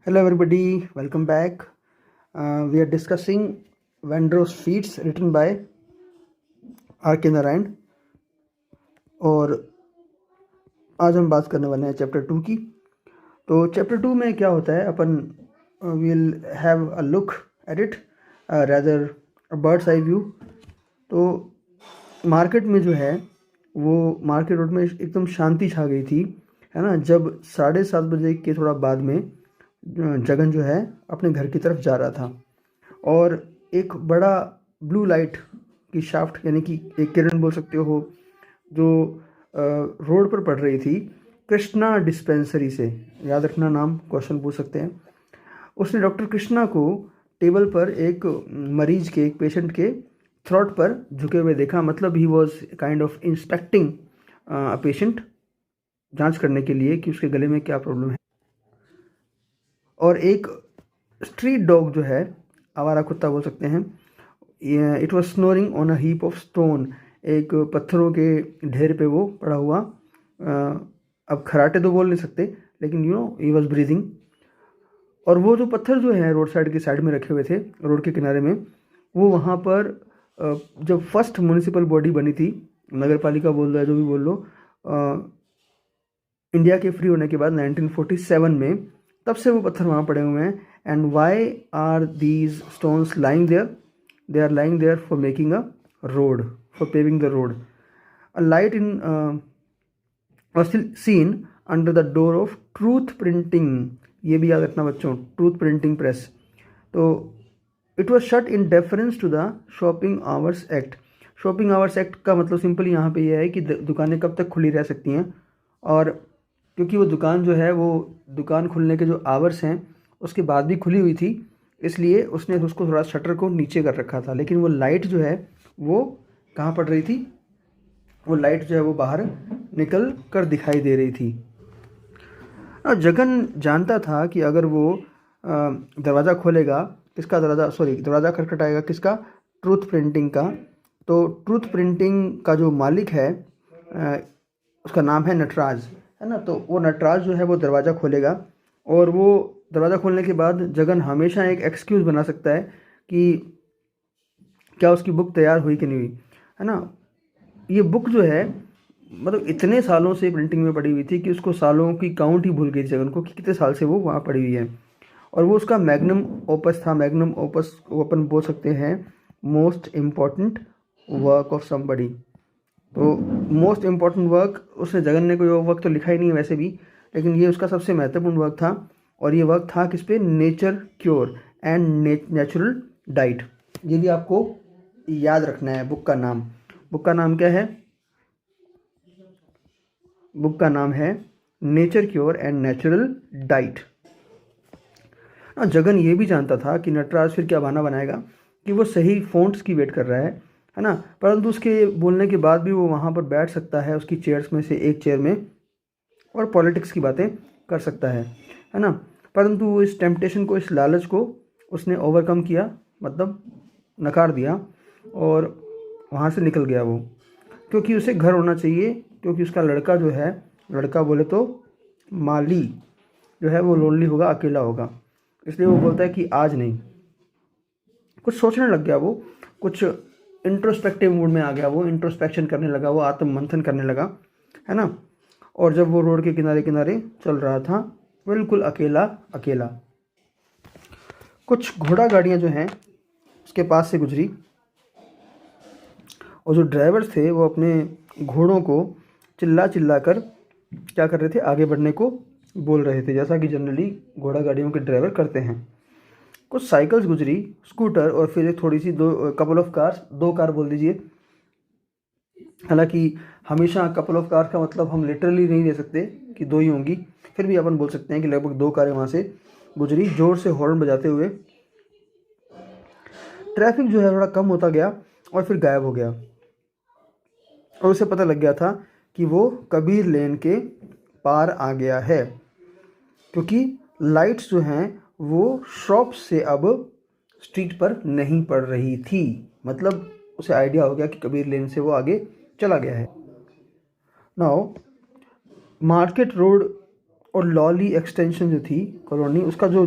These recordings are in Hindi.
Hello, everybody. Welcome back. We are discussing Vandross Feats written by R.K. Narayan और आज हम बात करने वाले हैं चैप्टर 2 की। तो चैप्टर 2 में क्या होता है, अपन will have a look at it rather a bird's eye view. तो मार्केट में जो है वो मार्केट रोड में एकदम शांति छा गई थी, है ना, जब 7:30 बजे के थोड़ा बाद में जगन जो है अपने घर की तरफ जा रहा था और एक बड़ा ब्लू लाइट की शाफ्ट यानी कि एक किरण बोल सकते हो जो रोड पर पड़ रही थी कृष्णा डिस्पेंसरी से। याद रखना नाम, क्वेश्चन पूछ सकते हैं। उसने डॉक्टर कृष्णा को टेबल पर एक मरीज के, एक पेशेंट के थ्रोट पर झुके हुए देखा। मतलब he was kind of inspecting a patient, जांच करने के लिए कि उसके गले में क्या प्रॉब्लम है। और एक स्ट्रीट डॉग जो है, आवारा कुत्ता बोल सकते हैं, it was snoring on a heap of stone. एक पत्थरों के ढेर पे वो पड़ा हुआ, अब खराटे तो बोल नहीं सकते लेकिन ही वॉज ब्रीदिंग। और वो जो पत्थर जो है रोड साइड की साइड में रखे हुए थे, रोड के किनारे में, वो वहाँ पर जब फर्स्ट म्यूनिसिपल बॉडी बनी थी, नगर पालिका बोल रहा है जो भी बोल लो, इंडिया के फ्री होने के बाद 1947 में, तब से वो पत्थर वहाँ पड़े हुए हैं। And why are these stones lying there? They are lying there for making a road, for paving the road. A light in was still seen under the door of truth printing. ये भी याद रखना बच्चों, ट्रूथ प्रिंटिंग प्रेस। तो it was shut in deference to the shopping hours act. Shopping hours act का मतलब सिंपली यहाँ पे यह है कि दुकानें कब तक खुली रह सकती हैं, और क्योंकि वो दुकान जो है वो दुकान खुलने के जो आवर्स हैं उसके बाद भी खुली हुई थी, इसलिए उसने उसको थोड़ा शटर को नीचे कर रखा था। लेकिन वो लाइट जो है वो कहाँ पड़ रही थी? वो लाइट जो है वो बाहर निकल कर दिखाई दे रही थी। जगन जानता था कि अगर वो दरवाज़ा खोलेगा, किसका दरवाज़ा, सॉरी दरवाज़ा खटखटाएगा किसका? ट्रूथ प्रिंटिंग का। तो ट्रूथ प्रिंटिंग का जो मालिक है उसका नाम है नटराज, है ना। तो वो नटराज जो है वो दरवाज़ा खोलेगा, और वो दरवाज़ा खोलने के बाद जगन हमेशा एक एक्सक्यूज़ बना सकता है कि क्या उसकी बुक तैयार हुई कि नहीं हुई, है ना। ये बुक जो है मतलब इतने सालों से प्रिंटिंग में पड़ी हुई थी कि उसको सालों की काउंट ही भूल गई थी जगन को कि कितने साल से वो वहाँ पड़ी हुई है। और वो उसका मैग्नम ओपस था। मैग्नम ओपस वो अपन बोल सकते हैं most important work of somebody. तो मोस्ट इम्पॉर्टेंट वर्क, उसने जगन ने कोई वर्क तो लिखा ही नहीं है वैसे भी, लेकिन ये उसका सबसे महत्वपूर्ण वर्क था। और ये वर्क था किस पे? Nature cure and natural diet. ये भी आपको याद रखना है। बुक का नाम, बुक का नाम क्या है? बुक का नाम है nature cure and natural diet. Jagan ये भी जानता था कि नटराज फिर क्या बहाना बनाएगा कि वो सही फ़ॉन्ट्स की वेट कर रहा है ना। परंतु उसके बोलने के बाद भी वो वहाँ पर बैठ सकता है उसकी चेयर्स में से एक चेयर में, और पॉलिटिक्स की बातें कर सकता है ना। परंतु इस टेम्पटेशन को, इस लालच को उसने ओवरकम किया, मतलब नकार दिया, और वहाँ से निकल गया वो, क्योंकि उसे घर होना चाहिए। क्योंकि उसका लड़का जो है, लड़का बोले तो माली जो है वो लोनली होगा, अकेला होगा, इसलिए वो बोलता है कि आज नहीं। कुछ सोचने लग गया वो, कुछ इंट्रोस्पेक्टिव मूड में आ गया वो, इंट्रोस्पेक्शन करने लगा वो, आत्म मंथन करने लगा, है ना। और जब वो रोड के किनारे किनारे चल रहा था बिल्कुल अकेला अकेला, कुछ घोड़ा गाड़ियाँ जो हैं उसके पास से गुजरी, और जो ड्राइवर थे वो अपने घोड़ों को चिल्ला चिल्ला कर क्या कर रहे थे? आगे बढ़ने को बोल रहे थे, जैसा कि जनरली घोड़ा गाड़ियों के ड्राइवर करते हैं। कुछ साइकिल्स गुजरी, स्कूटर, और फिर एक थोड़ी सी दो कपल ऑफ कार्स, दो कार बोल दीजिए। हालांकि हमेशा कपल ऑफ कार का मतलब हम लिटरली नहीं ले सकते कि दो ही होंगी, फिर भी अपन बोल सकते हैं कि लगभग दो कारें वहाँ से गुजरी जोर से हॉर्न बजाते हुए। ट्रैफिक जो है थोड़ा कम होता गया और फिर गायब हो गया, और उसे पता लग गया था कि वो कबीर लेन के पार आ गया है, क्योंकि लाइट्स जो हैं वो शॉप से अब स्ट्रीट पर नहीं पड़ रही थी। मतलब उसे आइडिया हो गया कि कबीर लेन से वो आगे चला गया है। नाउ मार्केट रोड और लॉली एक्सटेंशन जो थी कॉलोनी, उसका जो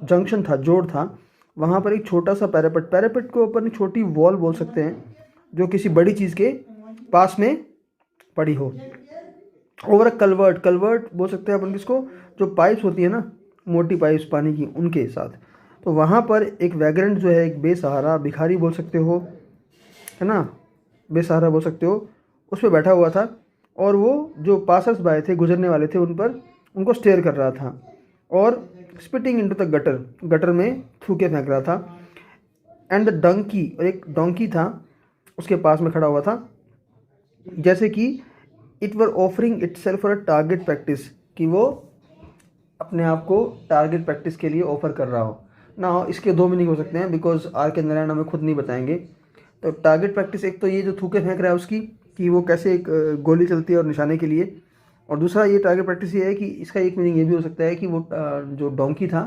जंक्शन था, जोड़ था, वहाँ पर एक छोटा सा पैरापेट, पैरापेट को अपन छोटी वॉल बोल सकते हैं, जो किसी बड़ी चीज़ के पास में पड़ी हो। ओवर कलवर्ट, कलवर्ट बोल सकते हैं अपन किसको, जो पाइप्स होती है ना, मोटी पाइप्स पानी की, उनके साथ। तो वहाँ पर एक वैग्रेंट जो है, एक बेसहारा भिखारी बोल सकते हो, है ना, बेसहारा बोल सकते हो, उस पर बैठा हुआ था। और वो जो पासर्स बाय थे, गुजरने वाले थे, उन पर उनको स्टेयर कर रहा था और spitting into the gutter, gutter में थूके फेंक रहा था। एंड द डंकी, और एक डोंकी था उसके पास में खड़ा हुआ था, जैसे कि it were offering it self for a target practice, कि वो अपने आप को टारगेट प्रैक्टिस के लिए ऑफर कर रहा हो ना। इसके दो मीनिंग हो सकते हैं, बिकॉज आर के नारायण हमें खुद नहीं बताएंगे। तो टारगेट प्रैक्टिस, एक तो ये जो थूके फेंक रहा है उसकी, कि वो कैसे एक गोली चलती है और निशाने के लिए, और दूसरा ये टारगेट प्रैक्टिस ये है कि इसका एक मीनिंग ये भी हो सकता है कि वो जो डोंकी था,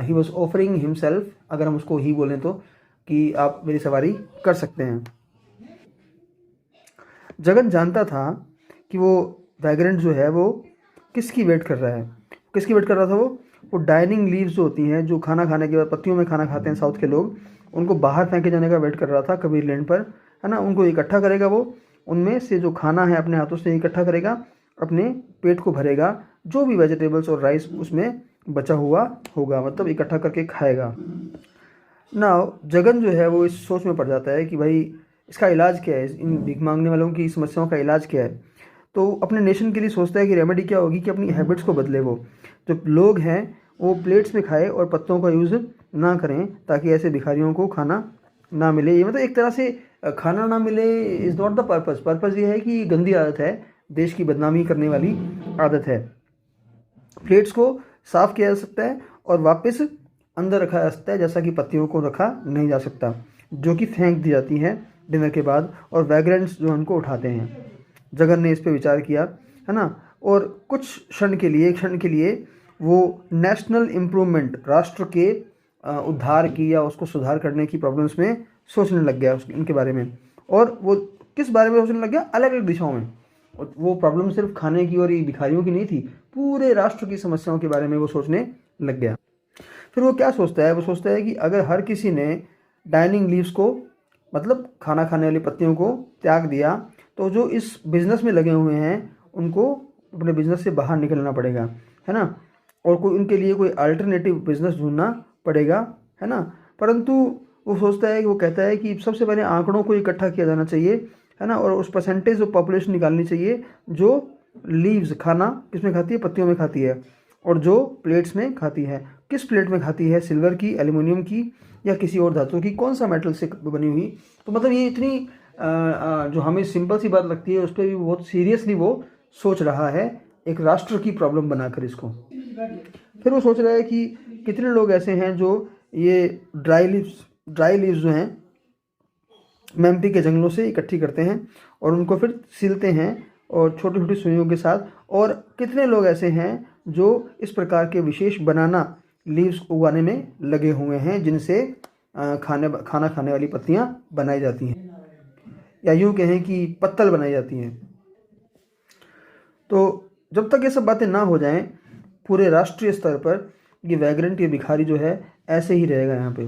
ही वॉज ऑफरिंग हिमसेल्फ, अगर हम उसको ही बोलें तो, कि आप मेरी सवारी कर सकते हैं। जगन जानता था कि वो वैग्रेंट जो है वो किसकी वेट कर रहा है। किसकी वेट कर रहा था वो डाइनिंग लीव्स जो होती हैं, जो खाना खाने के बाद पत्तियों में खाना खाते हैं साउथ के लोग, उनको बाहर फेंके जाने का वेट कर रहा था कबीर लैंड पर, है ना। उनको इकट्ठा करेगा वो, उनमें से जो खाना है अपने हाथों से इकट्ठा करेगा, अपने पेट को भरेगा, जो भी वेजिटेबल्स और राइस उसमें बचा हुआ होगा, मतलब इकट्ठा करके खाएगा ना। जगन जो है वो इस सोच में पड़ जाता है कि भाई इसका इलाज क्या है, इन भीख मांगने वालों की समस्याओं का इलाज क्या है। तो अपने नेशन के लिए सोचता है कि रेमेडी क्या होगी, कि अपनी हैबिट्स को बदले। वो जो लोग हैं वो प्लेट्स में खाए और पत्तों का यूज़ ना करें, ताकि ऐसे भिखारियों को खाना ना मिले। ये मतलब एक तरह से खाना ना मिले is not the purpose. Purpose ये है कि गंदी आदत है, देश की बदनामी करने वाली आदत है। प्लेट्स को साफ़ किया जा सकता है और वापस अंदर रखा जा सकता है, जैसा कि पत्तियों को रखा नहीं जा सकता, जो कि फेंक दी जाती हैं डिनर के बाद, और वैग्रेंट्स जो उनको उठाते हैं। जगन ने इस पे विचार किया, है ना, और कुछ क्षण के लिए वो नेशनल इम्प्रूवमेंट, राष्ट्र के उद्धार की या उसको सुधार करने की प्रॉब्लम्स में सोचने लग गया, उनके बारे में। और वो किस बारे में सोचने लग गया, अलग अलग दिशाओं में। वो प्रॉब्लम सिर्फ खाने की और ये भिखारियों की नहीं थी, पूरे राष्ट्र की समस्याओं के बारे में वो सोचने लग गया। फिर वो क्या सोचता है, वो सोचता है कि अगर हर किसी ने डाइनिंग लीव्स को, मतलब खाना खाने वाली पत्तियों को त्याग दिया, तो जो इस बिज़नेस में लगे हुए हैं उनको अपने बिज़नेस से बाहर निकलना पड़ेगा, है ना, और कोई उनके लिए कोई अल्टरनेटिव बिज़नेस ढूंढना पड़ेगा, है ना। परंतु वो सोचता है कि, वो कहता है कि सबसे पहले आंकड़ों को इकट्ठा किया जाना चाहिए, है ना, और उस परसेंटेज ऑफ पॉपुलेशन निकालनी चाहिए जो लीव्स, खाना किस में खाती है, पत्तियों में खाती है, और जो प्लेट्स में खाती है। किस प्लेट में खाती है, सिल्वर की, एल्युमिनियम की, या किसी और धातु की, कौन सा मेटल से बनी हुई। तो मतलब ये इतनी जो हमें सिंपल सी बात लगती है, उस पर भी बहुत सीरियसली वो सोच रहा है, एक राष्ट्र की प्रॉब्लम बनाकर इसको। फिर वो सोच रहा है कि कितने लोग ऐसे हैं जो ये ड्राई लीव्स जो हैं मेम्पटी के जंगलों से इकट्ठी करते हैं और उनको फिर सिलते हैं और छोटी छोटी सुइयों के साथ, और कितने लोग ऐसे हैं जो इस प्रकार के विशेष बनाना लीव्स उगाने में लगे हुए हैं, जिनसे खाना खाने वाली पत्तियां बनाई जाती हैं, या यूँ कहें कि पत्तल बनाई जाती हैं। तो जब तक ये सब बातें ना हो जाएं, पूरे राष्ट्रीय स्तर पर ये वैग्रेंट, ये भिखारी जो है ऐसे ही रहेगा यहाँ पे।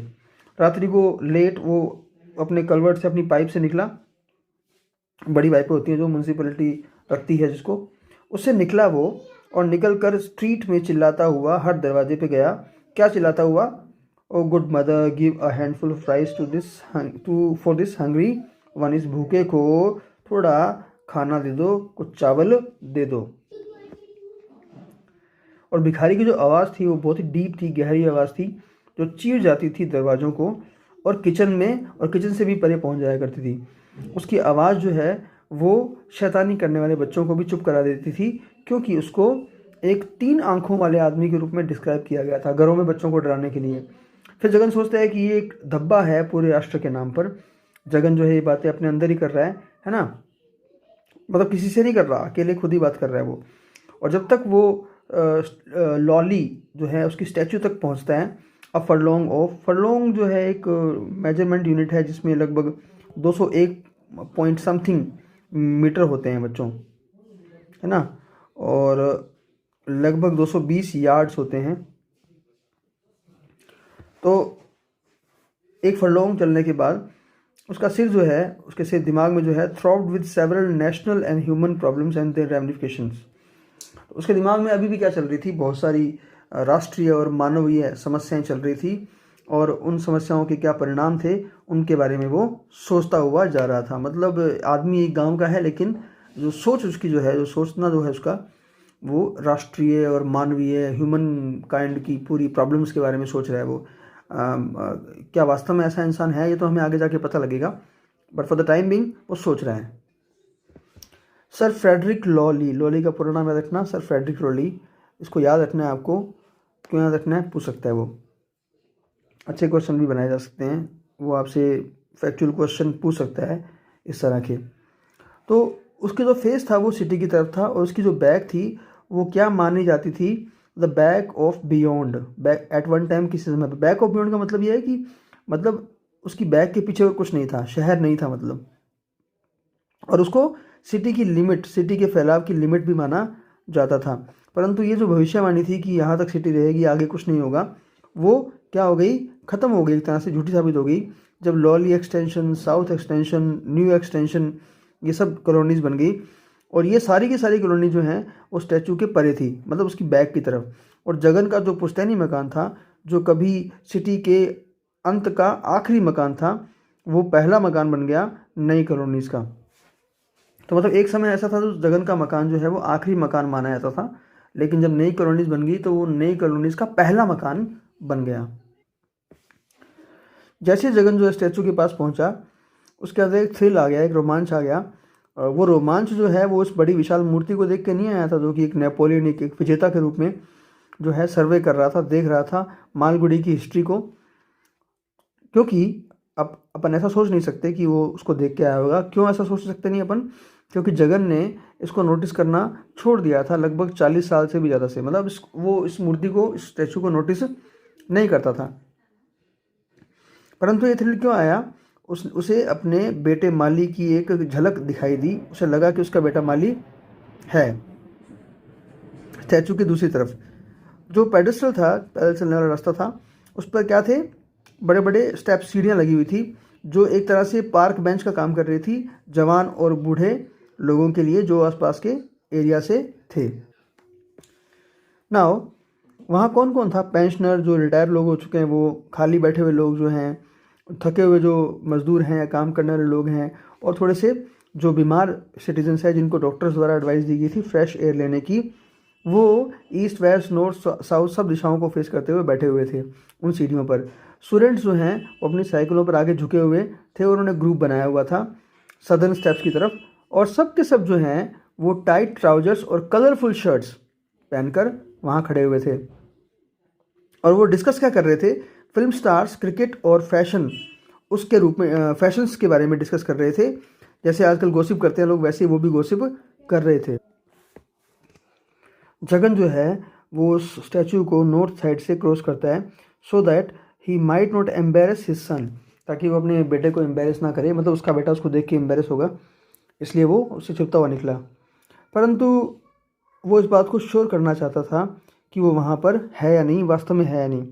रात्रि को लेट वो अपने कलवर्ट से, अपनी पाइप से निकला, बड़ी पाइपें होती हैं जो म्यूनसिपैलिटी रखती है जिसको, उससे निकला वो, और निकल कर स्ट्रीट में चिल्लाता हुआ हर दरवाजे पे गया। क्या चिल्लाता हुआ, O good mother give a handful of rice to for this hungry one, इस भूखे को थोड़ा खाना दे दो, कुछ चावल दे दो। और भिखारी की जो आवाज़ थी वो बहुत ही डीप थी, गहरी आवाज़ थी, जो चीर जाती थी दरवाज़ों को, और किचन में, और किचन से भी परे पहुंच जाया करती थी। उसकी आवाज़ जो है वो शैतानी करने वाले बच्चों को भी चुप करा देती थी, क्योंकि उसको एक 3 आंखों वाले आदमी के रूप में डिस्क्राइब किया गया था घरों में बच्चों को डराने के लिए। फिर जगन सोचता है कि ये एक धब्बा है पूरे राष्ट्र के नाम पर। जगन जो है ये बातें अपने अंदर ही कर रहा है ना, मतलब किसी से नहीं कर रहा, अकेले खुद ही बात कर रहा है वो। और जब तक वो लॉली जो है उसकी स्टैचू तक पहुंचता है, अब फरलोंग जो है एक मेजरमेंट यूनिट है, जिसमें लगभग 201 पॉइंट समथिंग मीटर होते हैं बच्चों, है ना। और लगभग 220 यार्ड्स होते हैं। तो एक फरलोंग चलने के बाद उसका सिर जो है, उसके सिर दिमाग में जो है, throbbed with several national and human problems and their ramifications. उसके दिमाग में अभी भी क्या चल रही थी, बहुत सारी राष्ट्रीय और मानवीय समस्याएं चल रही थी, और उन समस्याओं के क्या परिणाम थे उनके बारे में वो सोचता हुआ जा रहा था। मतलब आदमी एक गांव का है, लेकिन जो सोच उसकी जो है, जो सोचना जो है उसका, वो राष्ट्रीय और मानवीय ह्यूमन काइंड की पूरी प्रॉब्लम्स के बारे में सोच रहा है वो। क्या वास्तव में ऐसा इंसान है, ये तो हमें आगे जाके पता लगेगा, but for the time being वो सोच रहा है। सर फ्रेडरिक लॉली, लॉली का पूरा नाम याद रखना, सर फ्रेडरिक लॉली, इसको याद रखना है आपको। क्यों याद रखना है, पूछ सकता है वो। अच्छे क्वेश्चन भी बनाए जा सकते हैं, वो आपसे फैक्चुअल क्वेश्चन पूछ सकता है इस तरह के। तो उसके जो फेस था वो सिटी की तरफ था, और उसकी जो बैग थी वो क्या मानी जाती थी, the back of beyond. Back at one time, किसी समय पर। बैक ऑफ बियॉन्ड का मतलब यह है कि मतलब उसकी बैग के पीछे और कुछ नहीं था, शहर नहीं था मतलब। और उसको सिटी की लिमिट, सिटी के फैलाव की लिमिट भी माना जाता था। परंतु ये जो भविष्यवाणी थी कि यहाँ तक सिटी रहेगी, आगे कुछ नहीं होगा, वो क्या हो गई, ख़त्म हो गई, एक तरह से झूठी साबित हो गई, जब lolly extension, south extension, new extension, ये सब कॉलोनीज बन गई। और ये सारी की सारी कॉलोनी जो हैं वो स्टैचू के परे थी, मतलब उसकी बैक की तरफ। और जगन का जो पुश्तैनी मकान था, जो कभी सिटी के अंत का आखिरी मकान था, वो पहला मकान बन गया नई कॉलोनीज़ का। तो मतलब एक समय ऐसा था तो जगन का मकान जो है वो आखिरी मकान माना जाता था, लेकिन जब नई कॉलोनीज बन गई तो वो नई कॉलोनीज का पहला मकान बन गया। जैसे जगन जो है स्टैचू के पास पहुंचा, उसके अंदर एक थ्रिल आ गया, एक रोमांच आ गया। और वो रोमांच जो है वो उस बड़ी विशाल मूर्ति को देख के नहीं आया था, जो कि एक नेपोलियन, एक विजेता के रूप में जो है सर्वे कर रहा था, देख रहा था मालगुडी की हिस्ट्री को। क्योंकि अब अपन ऐसा सोच नहीं सकते कि वो उसको देख के आया होगा। क्यों ऐसा सोच सकते नहीं अपन, क्योंकि जगन ने इसको नोटिस करना छोड़ दिया था लगभग 40 साल से भी ज़्यादा से। मतलब वो इस मूर्ति को, इस स्टैचू को नोटिस नहीं करता था। परंतु ये थ्रिल क्यों आया, उसे अपने बेटे माली की एक झलक दिखाई दी। उसे लगा कि उसका बेटा माली है स्टैचू की दूसरी तरफ। जो पेडेस्टल था, पैदल चलने वाला रास्ता था, उस पर क्या थे, बड़े बड़े स्टेप, सीढ़ियाँ लगी हुई थी, जो एक तरह से पार्क बेंच का काम कर रही थी जवान और बूढ़े लोगों के लिए जो आसपास के एरिया से थे। नाउ वहाँ कौन कौन था, पेंशनर, जो रिटायर लोग हो चुके हैं, वो खाली बैठे हुए लोग जो हैं, थके हुए जो मजदूर हैं या काम करने वाले लोग हैं, और थोड़े से जो बीमार सिटीजन्स हैं जिनको डॉक्टर्स द्वारा एडवाइस दी गई थी फ्रेश एयर लेने की, वो ईस्ट वेस्ट नॉर्थ साउथ सब दिशाओं को फेस करते हुए बैठे हुए थे उन सीढ़ियों पर। स्टूडेंट्स जो हैं वो अपनी साइकिलों पर आगे झुके हुए थे, और उन्होंने ग्रुप बनाया हुआ था सदर्न स्टेप्स की तरफ। और सब के सब जो हैं वो टाइट ट्राउजर्स और कलरफुल शर्ट्स पहनकर वहाँ खड़े हुए थे। और वो डिस्कस क्या कर रहे थे, फिल्म स्टार्स, क्रिकेट और फैशन, उसके रूप में फैशंस के बारे में डिस्कस कर रहे थे। जैसे आजकल गॉसिप करते हैं लोग, वैसे वो भी गॉसिप कर रहे थे। जगन जो है वो उस स्टैचू को नॉर्थ साइड से क्रॉस करता है, so that he might not embarrass his son, ताकि वो अपने बेटे को एम्बेरस ना करे, मतलब उसका बेटा उसको देख के एम्बेरस होगा, इसलिए वो उससे छुपता हुआ निकला। परंतु वो इस बात को श्योर करना चाहता था कि वो वहाँ पर है या नहीं, वास्तव में है या नहीं।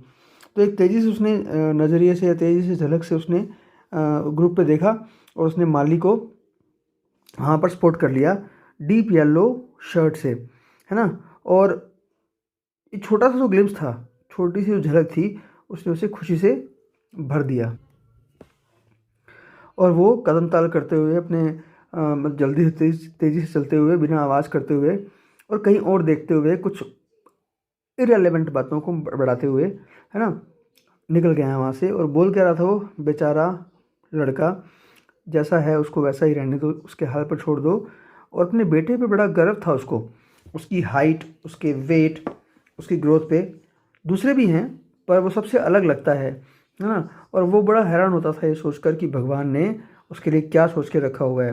तो एक तेज़ी से उसने नज़रिए से या तेज़ी से झलक से उसने ग्रुप पे देखा, और उसने माली को वहाँ पर स्पॉट कर लिया डीप येलो शर्ट से, है ना। और एक छोटा सा जो ग्लिम्स था, छोटी सी जो झलक थी, उसने उसे खुशी से भर दिया। और वो कदम ताल करते हुए अपने मतलब जल्दी से तेज़ी से चलते हुए, बिना आवाज़ करते हुए और कहीं और देखते हुए, कुछ इरेलीवेंट बातों को बढ़ाते हुए, है ना, निकल गया है वहाँ से। और बोल क्या रहा था वो, बेचारा लड़का, जैसा है उसको वैसा ही रहने दो, उसके हाल पर छोड़ दो। और अपने बेटे पे बड़ा गर्व था उसको, उसकी हाइट, उसके वेट, उसकी ग्रोथ पे। दूसरे भी हैं पर वो सबसे अलग लगता है ना। और वो बड़ा हैरान होता था ये सोचकर कि भगवान ने उसके लिए क्या सोच के रखा हुआ है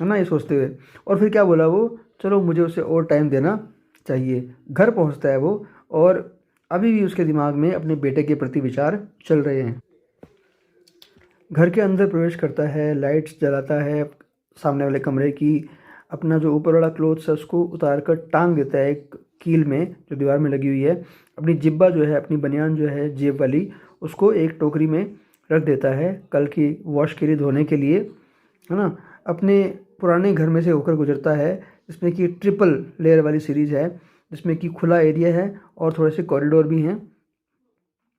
ना, ये सोचते हुए। और फिर क्या बोला वो, चलो मुझे उसे और टाइम देना चाहिए। घर पहुंचता है वो, और अभी भी उसके दिमाग में अपने बेटे के प्रति विचार चल रहे हैं। घर के अंदर प्रवेश करता है, लाइट्स जलाता है सामने वाले कमरे की, अपना जो ऊपर वाला क्लोथ्स है उसको उतार कर टांग देता है एक कील में जो दीवार में लगी हुई है अपनी जिब्बा जो है, अपनी बनियान जो है जेब वाली, उसको एक टोकरी में रख देता है कल की वॉश के लिए, धोने के लिए, है ना। अपने पुराने घर में से होकर गुजरता है, जिसमें कि ट्रिपल लेयर वाली सीरीज़ है, जिसमें कि खुला एरिया है और थोड़े से कॉरिडोर भी हैं,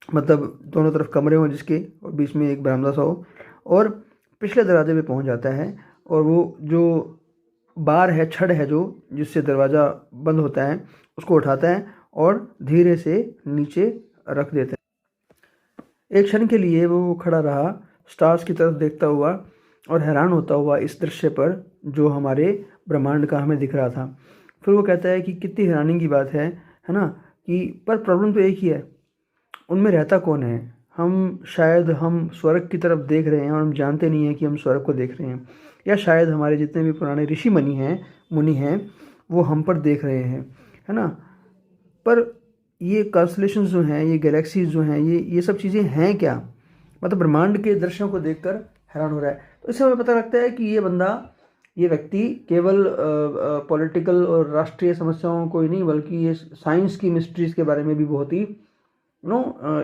मतलब दोनों तरफ कमरे हों जिसके, और बीच में एक बरामदा सा हो। और पिछले दरवाजे पे पहुंच जाता है और वो जो बार है, छड़ है जो जिससे दरवाज़ा बंद होता है, उसको उठाता है और धीरे से नीचे रख देता है। एक क्षण के लिए वो खड़ा रहा, स्टार्स की तरफ देखता हुआ और हैरान होता हुआ इस दृश्य पर जो हमारे ब्रह्मांड का हमें दिख रहा था। फिर वो कहता है कि कितनी हैरानी की बात है ना, कि पर प्रॉब्लम तो एक ही है, उनमें रहता कौन है। शायद हम स्वर्ग की तरफ देख रहे हैं और हम जानते नहीं हैं कि हम स्वर्ग को देख रहे हैं, या शायद हमारे जितने भी पुराने ऋषि मुनि हैं वो हम पर देख रहे हैं, है ना। पर ये कॉन्स्टलेशंस जो हैं, ये गैलेक्सीज जो हैं, ये सब चीज़ें हैं क्या, मतलब ब्रह्मांड के दृश्यों को देखकर हैरान हो रहा है। तो इससे हमें पता लगता है कि ये व्यक्ति केवल पॉलिटिकल और राष्ट्रीय समस्याओं को ही नहीं, बल्कि ये साइंस की मिस्ट्रीज़ के बारे में भी बहुत ही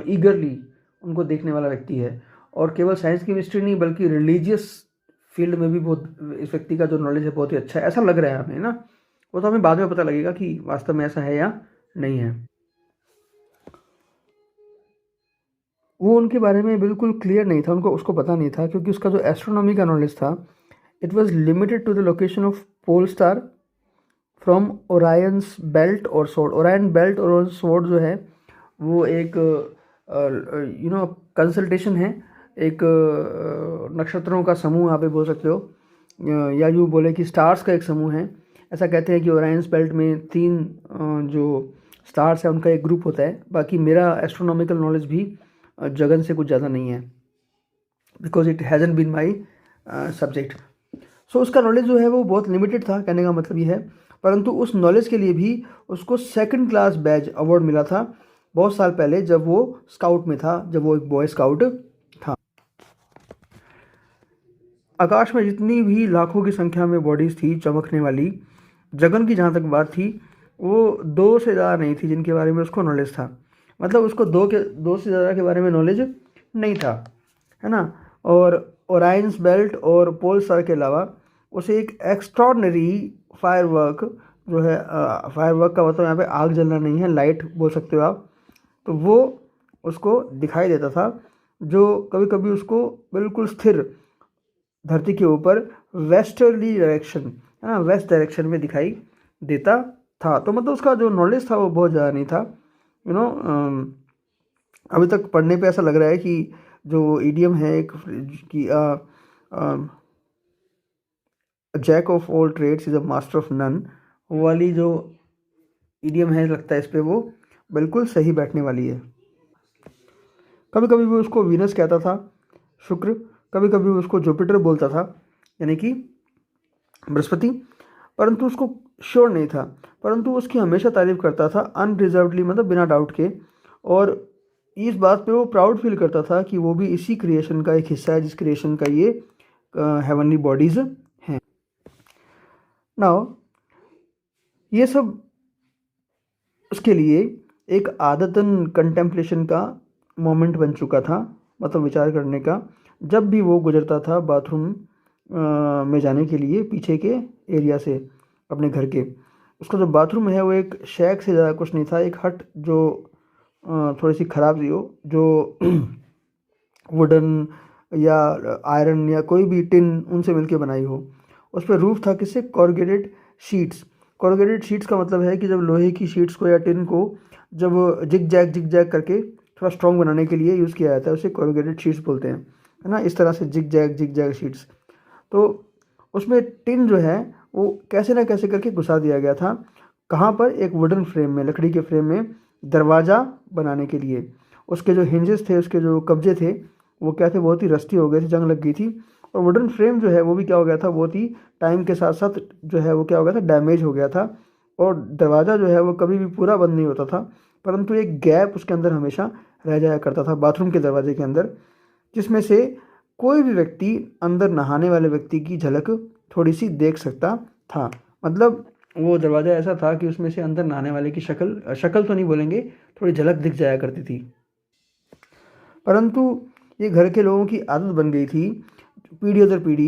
ईगरली उनको देखने वाला व्यक्ति है। और केवल साइंस की मिस्ट्री नहीं, बल्कि रिलीजियस फील्ड में भी बहुत इस व्यक्ति का जो नॉलेज है बहुत ही अच्छा है, ऐसा लग रहा है हमें ना। वो तो हमें बाद में पता लगेगा कि वास्तव में ऐसा है या नहीं है। वो उनके बारे में बिल्कुल क्लियर नहीं था, उसको पता नहीं था, क्योंकि उसका जो एस्ट्रोनॉमी का नॉलेज था, it was limited to the location of pole star from Orion's belt और सोर्ड। ओरायन बेल्ट और सोर्ड जो है वो एक कंसल्टेशन है, एक नक्षत्रों का समूह आप बोल सकते हो, या यूँ बोले कि स्टार्स का एक समूह है। ऐसा कहते हैं कि ओरायंस बेल्ट में 3 जो स्टार्स है उनका एक ग्रुप होता है। बाकी मेरा एस्ट्रोनॉमिकल नॉलेज भी जगन से कुछ ज़्यादा नहीं है, because it hasn't been my subject. So उसका नॉलेज जो है वो बहुत लिमिटेड था, कहने का मतलब ये है। परंतु उस नॉलेज के लिए भी उसको 2nd क्लास बैज अवार्ड मिला था बहुत साल पहले, जब वो स्काउट में था, जब वो एक बॉय स्काउट था। आकाश में जितनी भी लाखों की संख्या में बॉडीज़ थी चमकने वाली, जगन की जहाँ तक बात थी वो 2 से ज़्यादा नहीं थी जिनके बारे में उसको नॉलेज था। मतलब उसको 2 से ज़्यादा के बारे में नॉलेज नहीं था, है ना। और ओरायंस बेल्ट और पोल स्टार के अलावा उसे एक एक्स्ट्रॉर्डनरी फायरवर्क जो है, फायरवर्क का मतलब यहाँ पे आग जलना नहीं है, लाइट बोल सकते हो आप, तो वो उसको दिखाई देता था, जो कभी कभी उसको बिल्कुल स्थिर धरती के ऊपर वेस्टर्ली डायरेक्शन, है ना, वेस्ट डायरेक्शन में दिखाई देता था। तो मतलब उसका जो नॉलेज था वो बहुत ज़्यादा नहीं था, अभी तक पढ़ने पे ऐसा लग रहा है कि जो ईडियम है एक कि jack of all trades is a master of none, वो वाली जो ईडियम है लगता है इस पे वो बिल्कुल सही बैठने वाली है। कभी कभी वो उसको वीनस कहता था, शुक्र, कभी कभी वो उसको जुपिटर बोलता था, यानी कि बृहस्पति, परंतु उसको श्योर नहीं था। परंतु उसकी हमेशा तारीफ करता था अनरिजर्वडली, मतलब बिना डाउट के, और इस बात पे वो प्राउड फील करता था कि वो भी इसी क्रिएशन का एक हिस्सा है जिस क्रिएशन का ये हेवनली बॉडीज़ हैं। नाउ ये सब उसके लिए एक आदतन कंटेम्पलेशन का मोमेंट बन चुका था, मतलब विचार करने का। जब भी वो गुजरता था बाथरूम में जाने के लिए पीछे के एरिया से अपने घर के, उसका जो बाथरूम है वो एक शैक से ज़्यादा कुछ नहीं था, एक हट जो थोड़ी सी ख़राब सी हो, जो वुडन या आयरन या कोई भी टिन उनसे मिलके बनाई हो। उस पर रूफ था किससे, कॉर्गेटेड शीट्स। कॉर्गेटेड शीट्स का मतलब है कि जब लोहे की शीट्स को या टिन को जब जिग जैग करके थोड़ा स्ट्रॉन्ग बनाने के लिए यूज़ किया जाता है, उसे कॉर्गेटेड शीट्स बोलते हैं, है ना। इस तरह से जिग जैग शीट्स। तो उसमें टिन जो है वो कैसे ना कैसे करके घुसा दिया गया था, कहाँ पर, एक वुडन फ्रेम में, लकड़ी के फ्रेम में, दरवाज़ा बनाने के लिए। उसके जो हिंजेस थे, उसके जो कब्जे थे वो क्या थे, बहुत ही रस्टी हो गए थे, जंग लग गई थी। और वुडन फ्रेम जो है वो भी क्या हो गया था, बहुत ही टाइम के साथ साथ जो है वो क्या हो गया था, डैमेज हो गया था। और दरवाज़ा जो है वो कभी भी पूरा बंद नहीं होता था, परंतु एक गैप उसके अंदर हमेशा रह जाया करता था, बाथरूम के दरवाजे के अंदर, जिसमें से कोई भी व्यक्ति अंदर नहाने वाले व्यक्ति की झलक थोड़ी सी देख सकता था। मतलब वो दरवाज़ा ऐसा था कि उसमें से अंदर नहाने वाले की शक्ल तो नहीं बोलेंगे, थोड़ी झलक दिख जाया करती थी। परंतु ये घर के लोगों की आदत बन गई थी पीढ़ी दर पीढ़ी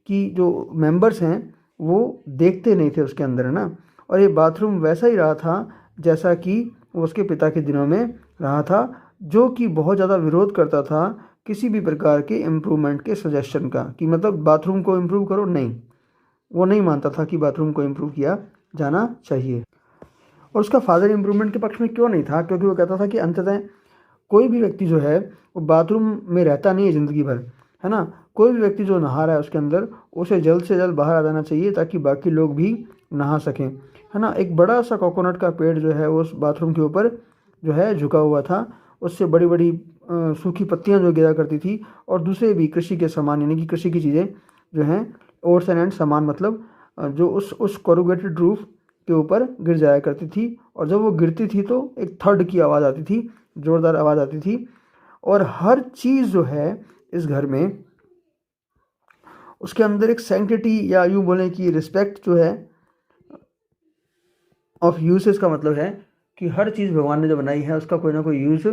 कि जो मेंबर्स हैं वो देखते नहीं थे उसके अंदर, है ना। और ये बाथरूम वैसा ही रहा था जैसा कि वो उसके पिता के दिनों में रहा था, जो कि बहुत ज़्यादा विरोध करता था किसी भी प्रकार के इम्प्रूवमेंट के सजेशन का, कि मतलब बाथरूम को इम्प्रूव करो, नहीं, वो नहीं मानता था कि बाथरूम को इम्प्रूव किया जाना चाहिए। और उसका फादर इम्प्रूवमेंट के पक्ष में क्यों नहीं था, क्योंकि वो कहता था कि अंततः कोई भी व्यक्ति जो है वो बाथरूम में रहता नहीं है ज़िंदगी भर, है ना। कोई भी व्यक्ति जो नहा रहा है उसके अंदर, उसे जल्द से जल्द बाहर आ जाना चाहिए ताकि बाकी लोग भी नहा सकें, है ना। एक बड़ा सा कोकोनट का पेड़ जो है वो उस बाथरूम के ऊपर जो है झुका हुआ था, उससे बड़ी बड़ी सूखी पत्तियां जो गिरा करती थी, और दूसरे भी कृषि के सामान यानी कि कृषि की चीज़ें जो हैं, ओट्स एंड सामान, मतलब जो उस कोरुगेटेड रूफ के ऊपर गिर जाया करती थी। और जब वो गिरती थी तो एक थर्ड की आवाज़ आती थी, ज़ोरदार आवाज़ आती थी। और हर चीज़ जो है इस घर में, उसके अंदर एक सैंक्टिटी या यूँ बोलें कि रिस्पेक्ट जो है ऑफ यूसेस का मतलब है कि हर चीज़ भगवान ने जो बनाई है उसका कोई ना कोई यूज़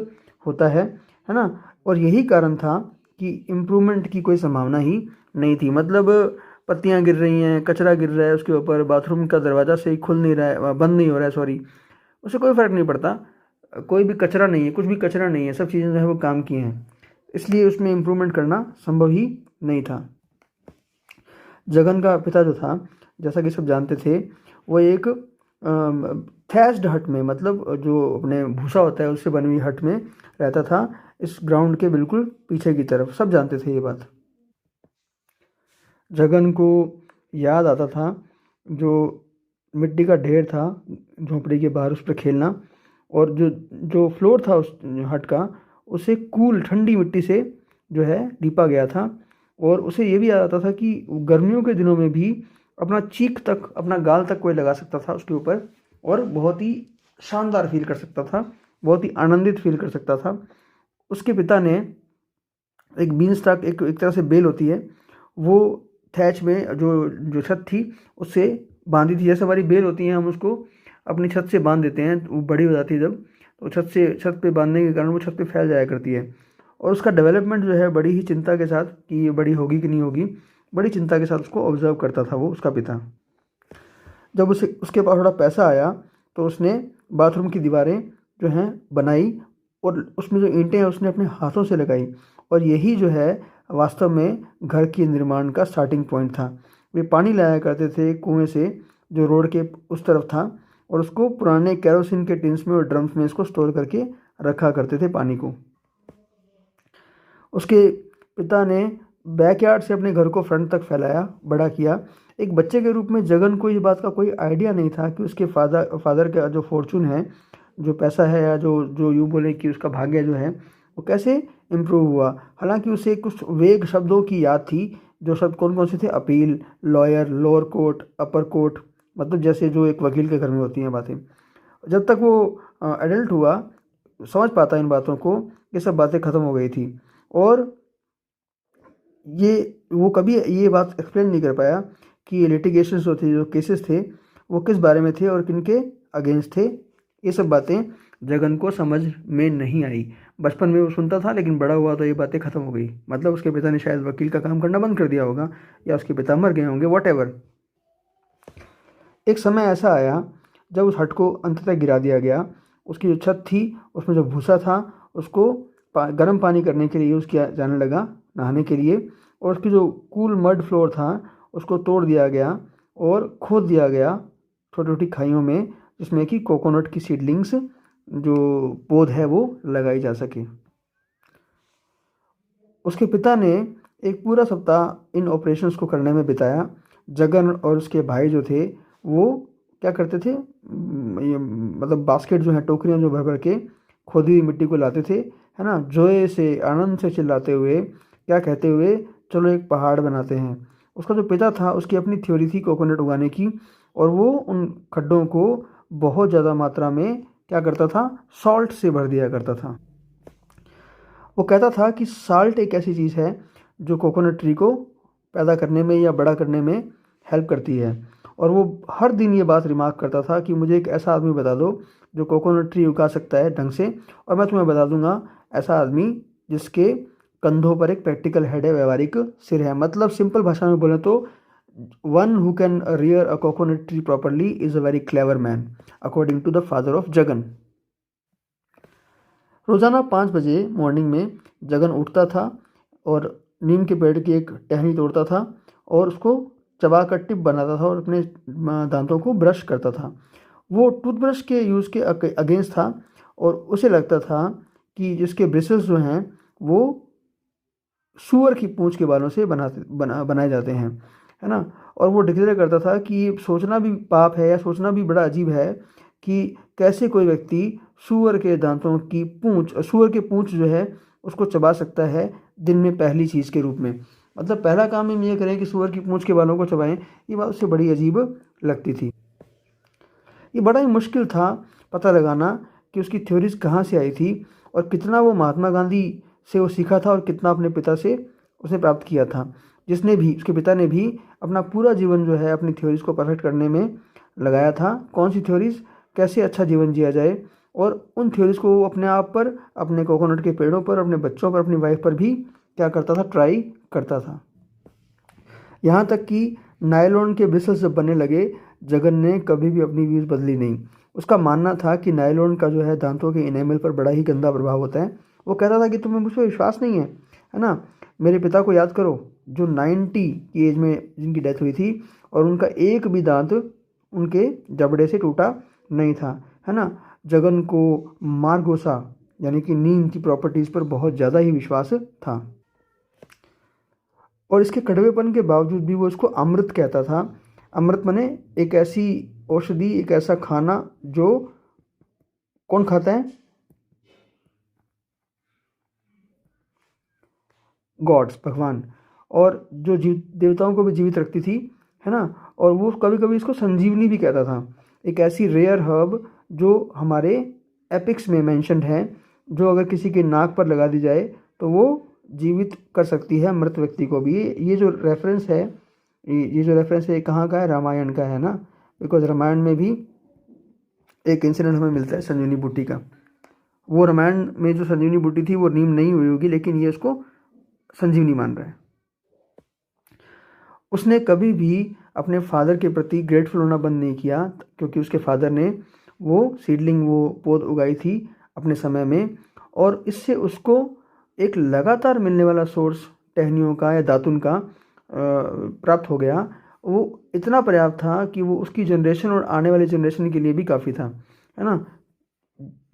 होता है ना। और यही कारण था कि इम्प्रूवमेंट की कोई संभावना ही नहीं थी। मतलब पत्तियां गिर रही हैं, कचरा गिर रहा है उसके ऊपर, बाथरूम का दरवाज़ा सही खुल नहीं रहा है, बंद नहीं हो रहा है, सॉरी, उससे कोई फ़र्क नहीं पड़ता। कोई भी कचरा नहीं है, कुछ भी कचरा नहीं है, सब चीज़ें जो है वो काम की हैं, इसलिए उसमें इम्प्रूवमेंट करना संभव ही नहीं था। जगन का पिता जो था, जैसा कि सब जानते थे, वो एक थैस्ड हट में, मतलब जो अपने भूसा होता है उससे बनी हुई हट में रहता था, इस ग्राउंड के बिल्कुल पीछे की तरफ। सब जानते थे ये बात। जगन को याद आता था जो मिट्टी का ढेर था झोंपड़ी के बाहर, उस पर खेलना, और जो जो फ्लोर था उस हट का, उसे कूल ठंडी मिट्टी से जो है लीपा गया था। और उसे ये भी याद आता था कि गर्मियों के दिनों में भी अपना चीक तक, अपना गाल तक कोई लगा सकता था उसके ऊपर, और बहुत ही शानदार फील कर सकता था, बहुत ही आनंदित फील कर सकता था। उसके पिता ने एक बीन स्टॉक, एक तरह से बेल होती है, वो थैच में जो जो छत थी उससे बांधी थी। जैसे हमारी बेल होती है, हम उसको अपनी छत से बांध देते हैं, वो बड़ी हो जाती है जब, तो छत पे बांधने के कारण वो छत पे फैल जाया करती है। और उसका डेवलपमेंट जो है बड़ी ही चिंता के साथ, कि ये बड़ी होगी कि नहीं होगी, बड़ी चिंता के साथ उसको ऑब्जर्व करता था वो उसका पिता। जब उसे उसके पास थोड़ा पैसा आया तो उसने बाथरूम की दीवारें जो हैं बनाई, और उसमें जो ईंटें हैं उसने अपने हाथों से लगाई। और यही जो है वास्तव में घर के निर्माण का स्टार्टिंग पॉइंट था। वे पानी लाया करते थे कुएं से, जो रोड के उस तरफ था, और उसको पुराने कैरोसिन के टिन्स में और ड्रम्स में इसको स्टोर करके रखा करते थे पानी को। उसके पिता ने बैकयार्ड से अपने घर को फ्रंट तक फैलाया, बड़ा किया। एक बच्चे के रूप में जगन को इस बात का कोई आइडिया नहीं था कि उसके फादर का जो फॉर्चून है, जो पैसा है, या जो जो यूँ बोले कि उसका भाग्य जो है वो कैसे इम्प्रूव हुआ। हालांकि उसे कुछ वेग शब्दों की याद थी। जो शब्द कौन कौन से थे? अपील, लॉयर, लोअर कोर्ट, अपर कोर्ट, मतलब जैसे जो एक वकील के घर में होती हैं बातें। जब तक वो एडल्ट हुआ, समझ पाता इन बातों को, ये सब बातें ख़त्म हो गई थी। और ये वो कभी ये बात एक्सप्लेन नहीं कर पाया कि ये लिटिगेशंस जो थे, जो केसेस थे, वो किस बारे में थे और किनके अगेंस्ट थे। ये सब बातें जगन को समझ में नहीं आई। बचपन में वो सुनता था, लेकिन बड़ा हुआ तो ये बातें ख़त्म हो गई। मतलब उसके पिता ने शायद वकील का काम करना बंद कर दिया होगा, या उसके पिता मर गए होंगे, वट एवर। एक समय ऐसा आया जब उस हट को अंततः गिरा दिया गया। उसकी जो छत थी उसमें जो भूसा था उसको गर्म पानी करने के लिए यूज़ किया जाने लगा, नहाने के लिए। और उसकी जो कूल मड फ्लोर था उसको तोड़ दिया गया और खोद दिया गया छोटी छोटी खाइयों में, जिसमें कि कोकोनट की सीडलिंग्स, जो पौध है, वो लगाई जा सके। उसके पिता ने एक पूरा सप्ताह इन ऑपरेशंस को करने में बिताया। जगन और उसके भाई जो थे वो क्या करते थे, ये मतलब बास्केट जो है, टोकरियाँ जो भर भर के खोदी हुई मिट्टी को लाते थे, है ना, जोए से, आनंद से चिल्लाते हुए, क्या कहते हुए, चलो एक पहाड़ बनाते हैं। उसका जो पिता था उसकी अपनी थ्योरी थी कोकोनट उगाने की, और वो उन खड्डों को बहुत ज़्यादा मात्रा में क्या करता था, सॉल्ट से भर दिया करता था। वो कहता था कि साल्ट एक ऐसी चीज़ है जो कोकोनट ट्री को पैदा करने में या बड़ा करने में हेल्प करती है। और वो हर दिन ये बात रिमार्क करता था कि मुझे एक ऐसा आदमी बता दो जो कोकोनट ट्री उगा सकता है ढंग से, और मैं तुम्हें बता दूंगा ऐसा आदमी जिसके कंधों पर एक प्रैक्टिकल हेड है, व्यवहारिक सिर है। मतलब सिंपल भाषा में बोले तो one who can rear a coconut tree properly is a very clever man according to the father of Jagan. रोजाना 5 बजे मॉर्निंग में जगन उठता था और नीम के पेड़ की एक टहनी तोड़ता था और उसको चबा कर टिप बनाता था और अपने दांतों को ब्रश करता था। वो टूथब्रश के यूज़ के अगेंस्ट था और उसे लगता था कि जिसके ब्रिसल्स जो हैं वो सूअर की पूंछ के बालों से बनाए जाते हैं, है ना। और वो डिक्लेयर करता था कि सोचना भी पाप है या सोचना भी बड़ा अजीब है कि कैसे कोई व्यक्ति सूअर के पूंछ जो है उसको चबा सकता है दिन में पहली चीज़ के रूप में। मतलब पहला काम हम ये करें कि सूअर की पूंछ के बालों को चबाएं, ये बात उससे बड़ी अजीब लगती थी। ये बड़ा ही मुश्किल था पता लगाना कि उसकी थ्योरीज कहाँ से आई थी और कितना वो महात्मा गांधी से वो सीखा था और कितना अपने पिता से उसने प्राप्त किया था, जिसने भी उसके पिता ने भी अपना पूरा जीवन जो है अपनी थ्योरीज को परफेक्ट करने में लगाया था। कौन सी थ्योरीज, कैसे अच्छा जीवन जिया जाए, और उन थ्योरीज को वो अपने आप पर, अपने कोकोनट के पेड़ों पर, अपने बच्चों पर, अपनी वाइफ पर भी क्या करता था, ट्राई करता था। यहाँ तक कि नायलॉन के ब्रिसल्स जब बनने लगे, जगन ने कभी भी अपनी व्यूज़ बदली नहीं। उसका मानना था कि नायलॉन का जो है दांतों के इनेमल पर बड़ा ही गंदा प्रभाव होता है। वो कहता था कि तुम्हें मुझ पर विश्वास नहीं है ना। मेरे पिता को याद करो जो 90 की एज में जिनकी डेथ हुई थी और उनका एक भी दांत उनके जबड़े से टूटा नहीं था, है ना। जगन को मार्गोसा यानी कि नीम की प्रॉपर्टीज़ पर बहुत ज़्यादा ही विश्वास था और इसके कड़वेपन के बावजूद भी वो इसको अमृत कहता था। अमृत माने एक ऐसी औषधि, एक ऐसा खाना जो कौन खाता है, गॉड्स, भगवान, और जो जीव देवताओं को भी जीवित रखती थी, है ना। और वो कभी कभी इसको संजीवनी भी कहता था, एक ऐसी रेयर हर्ब जो हमारे एपिक्स में मेंशन्ड है, जो अगर किसी के नाक पर लगा दी जाए तो वो जीवित कर सकती है मृत व्यक्ति को भी। ये जो रेफरेंस है, ये जो रेफरेंस है कहाँ का है, रामायण का है ना। बिकॉज रामायण में भी एक इंसिडेंट हमें मिलता है संजीवनी बूटी का। वो रामायण में जो संजीवनी बूटी थी वो नीम नहीं हुई होगी, लेकिन ये उसको संजीवनी मान रहा है। उसने कभी भी अपने फादर के प्रति ग्रेटफुल होना बंद नहीं किया, क्योंकि उसके फादर ने वो सीडलिंग, वो पौध उगाई थी अपने समय में, और इससे उसको एक लगातार मिलने वाला सोर्स टहनियों का या दातुन का प्राप्त हो गया। वो इतना पर्याप्त था कि वो उसकी जनरेशन और आने वाली जनरेशन के लिए भी काफ़ी था, है ना।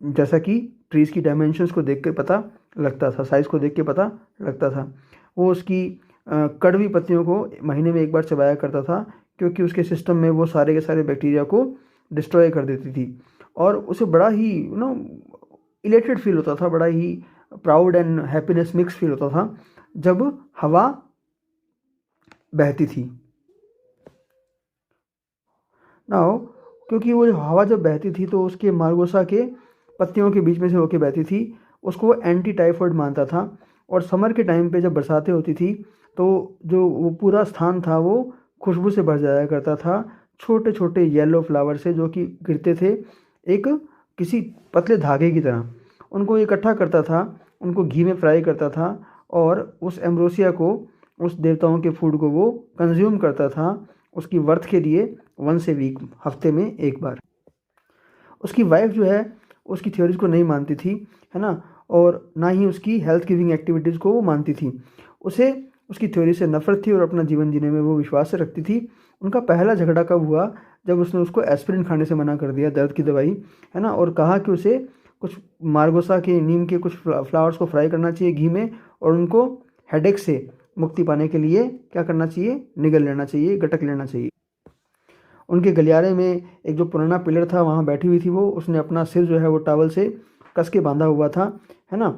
जैसा कि ट्रीज़ की डायमेंशंस को देख के पता लगता था, साइज़ को देख के पता लगता था। वो उसकी कड़वी पत्तियों को महीने में एक बार चबाया करता था, क्योंकि उसके सिस्टम में वो सारे के सारे बैक्टीरिया को डिस्ट्रॉय कर देती थी। और उसे बड़ा ही इलेटेड फील होता था, बड़ा ही proud and happiness mix feel होता था जब हवा बहती थी। नाउ क्योंकि वो हवा जब बहती थी तो उसके मार्गोसा के पत्तियों के बीच में से होके बहती थी, उसको वो एंटी टाइफॉइड मानता था। और समर के टाइम पे जब बरसातें होती थी तो जो वो पूरा स्थान था वो खुशबू से भर जाया करता था, छोटे छोटे येलो फ्लावर से जो कि गिरते थे एक किसी पतले धागे की तरह। उनको इकट्ठा करता था, उनको घी में फ्राई करता था और उस एम्ब्रोसिया को, उस देवताओं के फूड को वो कंज्यूम करता था उसकी वर्थ के लिए, वंस ए वीक, हफ्ते में एक बार। उसकी वाइफ जो है उसकी थ्योरीज को नहीं मानती थी, है ना, और ना ही उसकी हेल्थ गिविंग एक्टिविटीज़ को वो मानती थी। उसे उसकी थ्योरी से नफरत थी और अपना जीवन जीने में वो विश्वास से रखती थी। उनका पहला झगड़ा कब हुआ, जब उसने उसको एस्पिरिन खाने से मना कर दिया, दर्द की दवाई, है ना, और कहा कि उसे कुछ मार्गोसा के नीम के कुछ फ्लावर्स को फ्राई करना चाहिए घी में, और उनको हेडेक से मुक्ति पाने के लिए क्या करना चाहिए, निगल लेना चाहिए, गटक लेना चाहिए। उनके गलियारे में एक जो पुराना पिलर था वहाँ बैठी हुई थी वो, उसने अपना सिर जो है वो टॉवल से कस के बांधा हुआ था, है ना,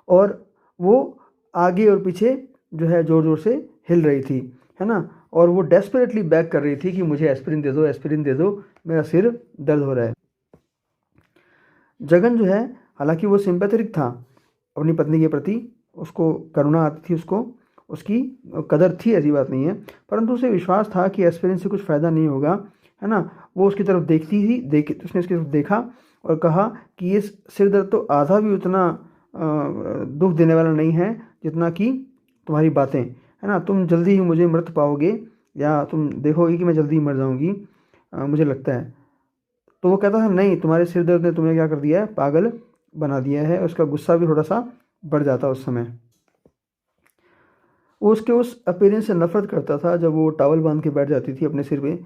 और वो आगे और पीछे जो है ज़ोर ज़ोर से हिल रही थी, है ना, और वो डेस्परेटली बैक कर रही थी कि मुझे एस्पिरिन दे दो, एस्पिरिन दे दो, मेरा सिर दर्द हो रहा है। जगन जो है हालांकि वो सिंपैथेटिक था अपनी पत्नी के प्रति, उसको करुणा आती थी उसको, उसकी कदर थी, ऐसी बात नहीं है, परंतु उसे विश्वास था कि एस्पिरिन से कुछ फ़ायदा नहीं होगा, है ना। वो उसकी तरफ देखती ही उसने उसकी तरफ देखा और कहा कि ये सिर दर्द तो आधा भी उतना दुख देने वाला नहीं है जितना कि तुम्हारी बातें, है ना। तुम जल्दी ही मुझे मृत पाओगे या तुम देखोगे कि मैं जल्दी ही मर जाऊंगी, मुझे लगता है। तो वो कहता था नहीं, तुम्हारे सिर दर्द ने तुम्हें क्या कर दिया है, पागल बना दिया है। उसका गुस्सा भी थोड़ा सा बढ़ जाता उस समय। वो उसके उस अपीयरेंस से नफरत करता था जब वो टॉवल बांध के बैठ जाती थी अपने सिर पे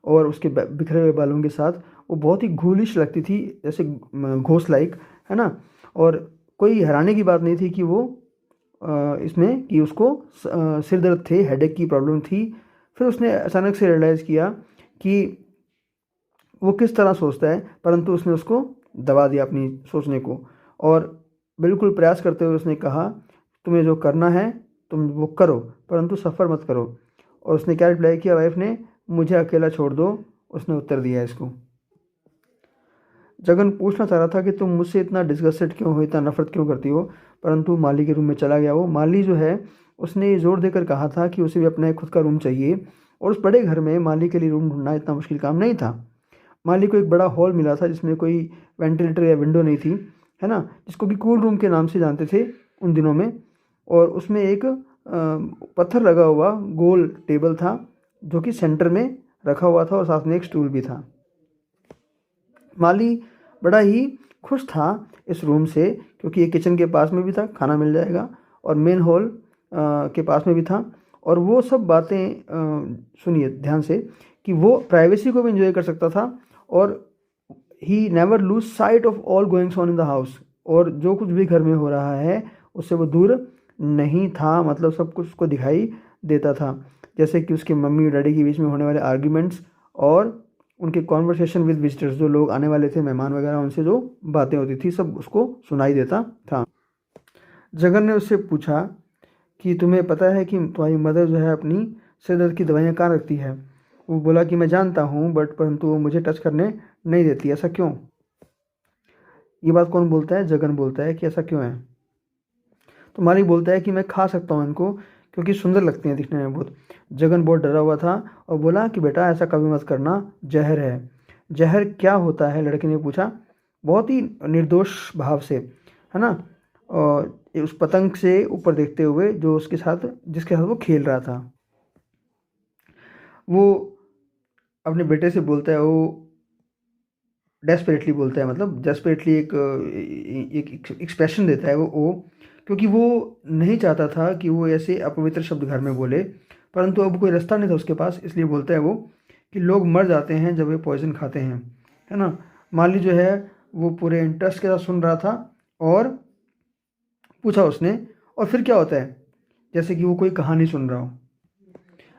और उसके बिखरे हुए बालों के साथ। वो बहुत ही घूलिश लगती थी, जैसे घोस्ट लाइक, है ना। और कोई हैरानी की बात नहीं थी कि वो इसमें कि उसको सिर दर्द थे, हेडेक की प्रॉब्लम थी। फिर उसने अचानक से रियलाइज़ किया कि वो किस तरह सोचता है, परंतु उसने उसको दबा दिया अपनी सोचने को और बिल्कुल प्रयास करते हुए उसने कहा तुम्हें जो करना है तुम वो करो, परंतु सफ़र मत करो। और उसने क्या रिप्लाई किया वाइफ ने, मुझे अकेला छोड़ दो, उसने उत्तर दिया इसको। जगन पूछना चाह रहा था कि तुम मुझसे इतना डिस्गस्टेड क्यों हो, इतना नफरत क्यों करती हो, परंतु माली के रूम में चला गया। वो माली जो है उसने जोर देकर कहा था कि उसे भी अपना एक खुद का रूम चाहिए और उस बड़े घर में माली के लिए रूम ढूंढना इतना मुश्किल काम नहीं था। माली को एक बड़ा हॉल मिला था जिसमें कोई वेंटिलेटर या विंडो नहीं थी, है ना, जिसको कि कूल रूम के नाम से जानते थे उन दिनों में। और उसमें एक पत्थर लगा हुआ गोल टेबल था जो कि सेंटर में रखा हुआ था और साथ में एक स्टूल भी था। माली बड़ा ही खुश था इस रूम से क्योंकि ये किचन के पास में भी था, खाना मिल जाएगा, और मेन हॉल के पास में भी था। और वो सब बातें सुनिए ध्यान से कि वो प्राइवेसी को भी इंजॉय कर सकता था और he never lose sight of all goings on in the house. और जो कुछ भी घर में हो रहा है उससे वो दूर नहीं था, मतलब सब कुछ उसको दिखाई देता था, जैसे कि उसके मम्मी डैडी के बीच में होने वाले आर्ग्यूमेंट्स और उनके कॉन्वर्सेशन विद विजिटर्स, जो लोग आने वाले थे मेहमान वगैरह, उनसे जो बातें होती थी सब उसको सुनाई देता था। जगन ने उससे पूछा कि तुम्हें पता है कि तुम्हारी मदर जो है अपनी सिर दर्द की दवाइयाँ कहाँ रखती है। वो बोला कि मैं जानता हूँ परंतु वो मुझे टच करने नहीं देती, ऐसा क्यों। ये बात कौन बोलता है, जगन बोलता है कि ऐसा क्यों है। तो मालिक बोलता है कि मैं खा सकता हूँ इनको क्योंकि सुंदर लगती हैं दिखने में बहुत। जगन बहुत डरा हुआ था और बोला कि बेटा ऐसा कभी मत करना, जहर है। जहर क्या होता है, लड़के ने पूछा बहुत ही निर्दोष भाव से, है ना, और उस पतंग से ऊपर देखते हुए जो उसके साथ जिसके साथ वो खेल रहा था। वो अपने बेटे से बोलता है, वो डेस्परेटली बोलता है, मतलब डेस्परेटली एक एक्सप्रेशन देता है वो क्योंकि वो नहीं चाहता था कि वो ऐसे अपवित्र शब्द घर में बोले, परंतु अब कोई रास्ता नहीं था उसके पास, इसलिए बोलता है वो कि लोग मर जाते हैं जब वे पॉइजन खाते हैं, है ना। माली जो है वो पूरे इंटरेस्ट के साथ सुन रहा था और पूछा उसने, और फिर क्या होता है, जैसे कि वो कोई कहानी सुन रहा हो।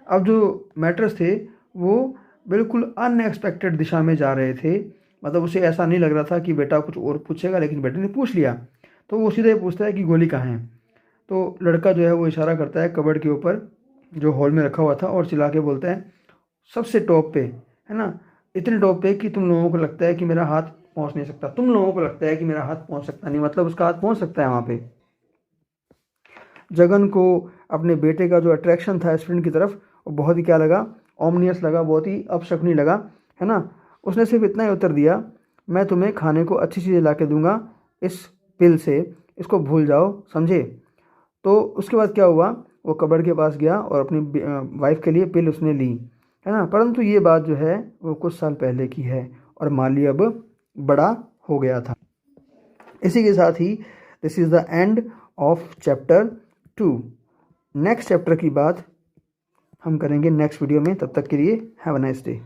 अब जो मैटर्स थे वो बिल्कुल अनएक्सपेक्टेड दिशा में जा रहे थे, मतलब उसे ऐसा नहीं लग रहा था कि बेटा कुछ और पूछेगा, लेकिन बेटे ने पूछ लिया। तो वो सीधे पूछता है कि गोली कहाँ है। तो लड़का जो है वो इशारा करता है कबर्ड के ऊपर जो हॉल में रखा हुआ था और चिल्ला के बोलता है सबसे टॉप पे, है ना, इतने टॉप पे कि तुम लोगों को लगता है कि मेरा हाथ पहुंच नहीं सकता, तुम लोगों को लगता है कि मेरा हाथ पहुंच सकता नहीं, मतलब उसका हाथ पहुंच सकता है वहाँ पे। जगन को अपने बेटे का जो अट्रैक्शन था स्टूडेंट की तरफ वो बहुत ही क्या लगा, ऑमनियस लगा, बहुत ही अपशकुनी लगा, है ना। उसने सिर्फ इतना ही उत्तर दिया, मैं तुम्हें खाने को अच्छी चीज़ें ला के दूंगा इस पिल से, इसको भूल जाओ, समझे। तो उसके बाद क्या हुआ, वो कबर्ड के पास गया और अपनी वाइफ के लिए पिल उसने ली, है ना। परंतु ये बात जो है वो कुछ साल पहले की है और माली अब बड़ा हो गया था। इसी के साथ ही this is the end of chapter 2। Next chapter की बात हम करेंगे नेक्स्ट वीडियो में, तब तक के लिए हैव अ नाइस डे।